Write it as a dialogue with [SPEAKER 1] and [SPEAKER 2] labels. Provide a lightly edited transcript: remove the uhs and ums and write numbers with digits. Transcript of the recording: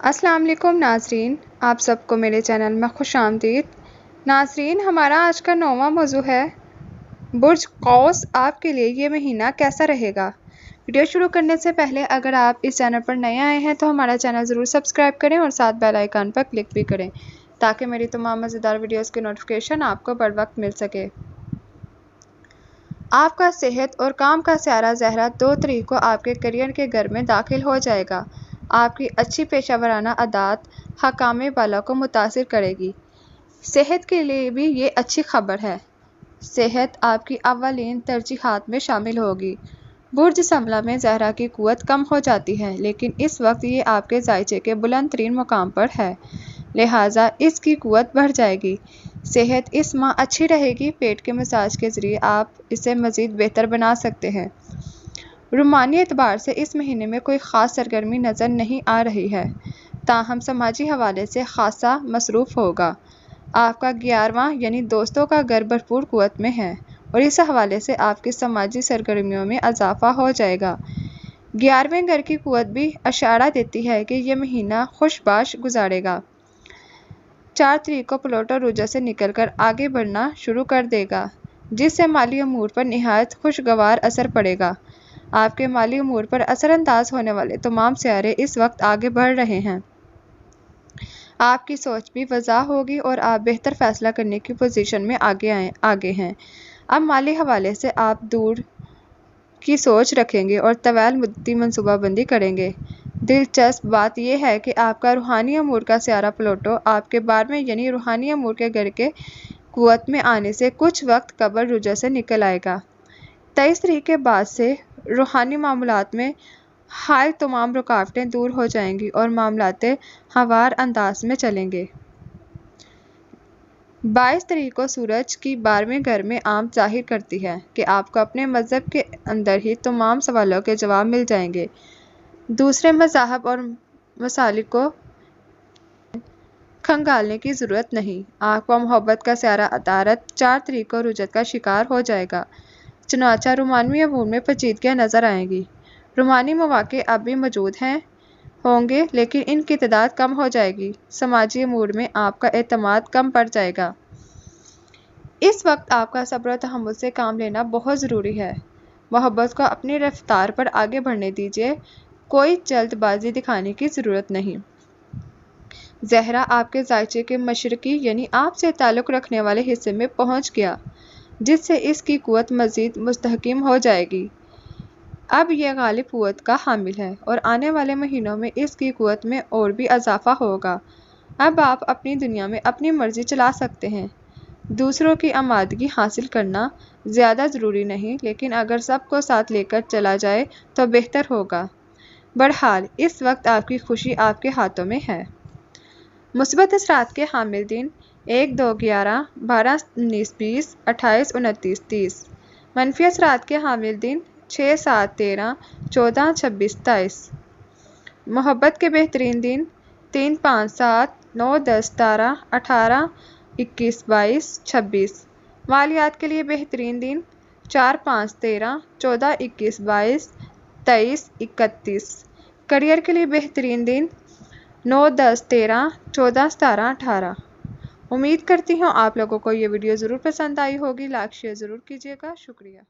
[SPEAKER 1] السلام علیکم ناظرین، آپ سب کو میرے چینل میں خوش آمدید۔ ناظرین، ہمارا آج کا 9واں موضوع ہے برج قوس آپ کے لیے یہ مہینہ کیسا رہے گا۔ ویڈیو شروع کرنے سے پہلے اگر آپ اس چینل پر نئے آئے ہیں تو ہمارا چینل ضرور سبسکرائب کریں اور ساتھ بیل آئیکن پر کلک بھی کریں تاکہ میری تمام مزیدار ویڈیوز کی نوٹیفیکیشن آپ کو بر وقت مل سکے۔ آپ کا صحت اور کام کا سیارہ زہرہ 2 تاریخ کو آپ کے کیریئر کے گھر میں داخل ہو جائے گا۔ آپ کی اچھی پیشہ ورانہ عادات حکام بالا کو متاثر کرے گی۔ صحت کے لیے بھی یہ اچھی خبر ہے۔ صحت آپ کی اولین ترجیحات میں شامل ہوگی۔ برج سنبلا میں زہرہ کی قوت کم ہو جاتی ہے لیکن اس وقت یہ آپ کے ذائچے کے بلند ترین مقام پر ہے، لہٰذا اس کی قوت بڑھ جائے گی۔ صحت اس ماہ اچھی رہے گی۔ پیٹ کے مساج کے ذریعے آپ اسے مزید بہتر بنا سکتے ہیں۔ روحانی اعتبار سے اس مہینے میں کوئی خاص سرگرمی نظر نہیں آ رہی ہے، تاہم سماجی حوالے سے خاصا مصروف ہوگا۔ آپ کا 11واں یعنی دوستوں کا گھر بھرپور قوت میں ہے اور اس حوالے سے آپ کی سماجی سرگرمیوں میں اضافہ ہو جائے گا۔ 11ویں گھر کی قوت بھی اشارہ دیتی ہے کہ یہ مہینہ خوش باش گزرے گا۔ 4 تاریخ کو پلوٹو روجا سے نکل کر آگے بڑھنا شروع کر دے گا، جس سے مالی امور پر نہایت خوشگوار اثر پڑے گا۔ آپ کے مالی امور پر اثر انداز ہونے والے تمام سیارے اس وقت آگے بڑھ رہے ہیں۔ آپ کی سوچ بھی واضح ہوگی اور آپ بہتر فیصلہ کرنے کی پوزیشن میں آگے ہیں۔ اب مالی حوالے سے آپ دور کی سوچ رکھیں گے اور طویل مدتی منصوبہ بندی کریں گے۔ دلچسپ بات یہ ہے کہ آپ کا روحانی امور کا سیارہ پلوٹو آپ کے 12ویں یعنی روحانی امور کے گھر کے قوت میں آنے سے کچھ وقت قبل روجا سے نکل آئے گا۔ 23 تاریخ کے بعد سے روحانی معاملات میں حائل تمام رکاوٹیں دور ہو جائیں گی اور معاملات ہموار انداز میں چلیں گے۔ 22 تاریخ کو سورج کی 12ویں گھر میں آمد ظاہر کرتی ہے کہ آپ کو اپنے مذہب کے اندر ہی تمام سوالوں کے جواب مل جائیں گے۔ دوسرے مذاہب اور مسالک کو کھنگالنے کی ضرورت نہیں۔ آپ کا محبت کا سیارہ عطارد 4 تاریخ کو رجت کا شکار ہو جائے گا، چنانچہ روحانی امور میں پیچیدگیاں نظر آئیں گی۔ روحانی مواقع اب بھی موجود ہوں گے لیکن ان کی تعداد کم ہو جائے گی۔ سماجی امور میں آپ کا اعتماد کم پڑ جائے گا۔ اس وقت آپ کا صبر و تحمل سے کام لینا بہت ضروری ہے۔ محبت کو اپنی رفتار پر آگے بڑھنے دیجیے، کوئی جلد بازی دکھانے کی ضرورت نہیں۔ زہرہ آپ کے ذائچے کے مشرقی یعنی آپ سے تعلق رکھنے والے حصے میں پہنچ گیا، جس سے اس کی قوت مزید مستحکم ہو جائے گی۔ اب یہ غالب قوت کا حامل ہے اور آنے والے مہینوں میں اس کی قوت میں اور بھی اضافہ ہوگا۔ اب آپ اپنی دنیا میں اپنی مرضی چلا سکتے ہیں۔ دوسروں کی آمادگی حاصل کرنا زیادہ ضروری نہیں لیکن اگر سب کو ساتھ لے کر چلا جائے تو بہتر ہوگا۔ بہرحال اس وقت آپ کی خوشی آپ کے ہاتھوں میں ہے۔ مثبت اثرات کے حامل دن 1، 2، 11، 12، 19، 20، 28، 29، 30۔ منفی اثرات کے حامل دن 6، 7، 13، 14، 26، 27۔ محبت کے بہترین دن 3، 5، 7، 9، 10، 17، 18، 21، 22، 26۔ مالیات کے لیے بہترین دن 4، 5، 13، 14، 21، 22، 23، 31۔ کیریئر کے لیے بہترین دن 9، 10، 13، 14، 17، 18۔ امید کرتی ہوں آپ لوگوں کو یہ ویڈیو ضرور پسند آئی ہوگی۔ لائک شیئر ضرور کیجیے گا۔ شکریہ۔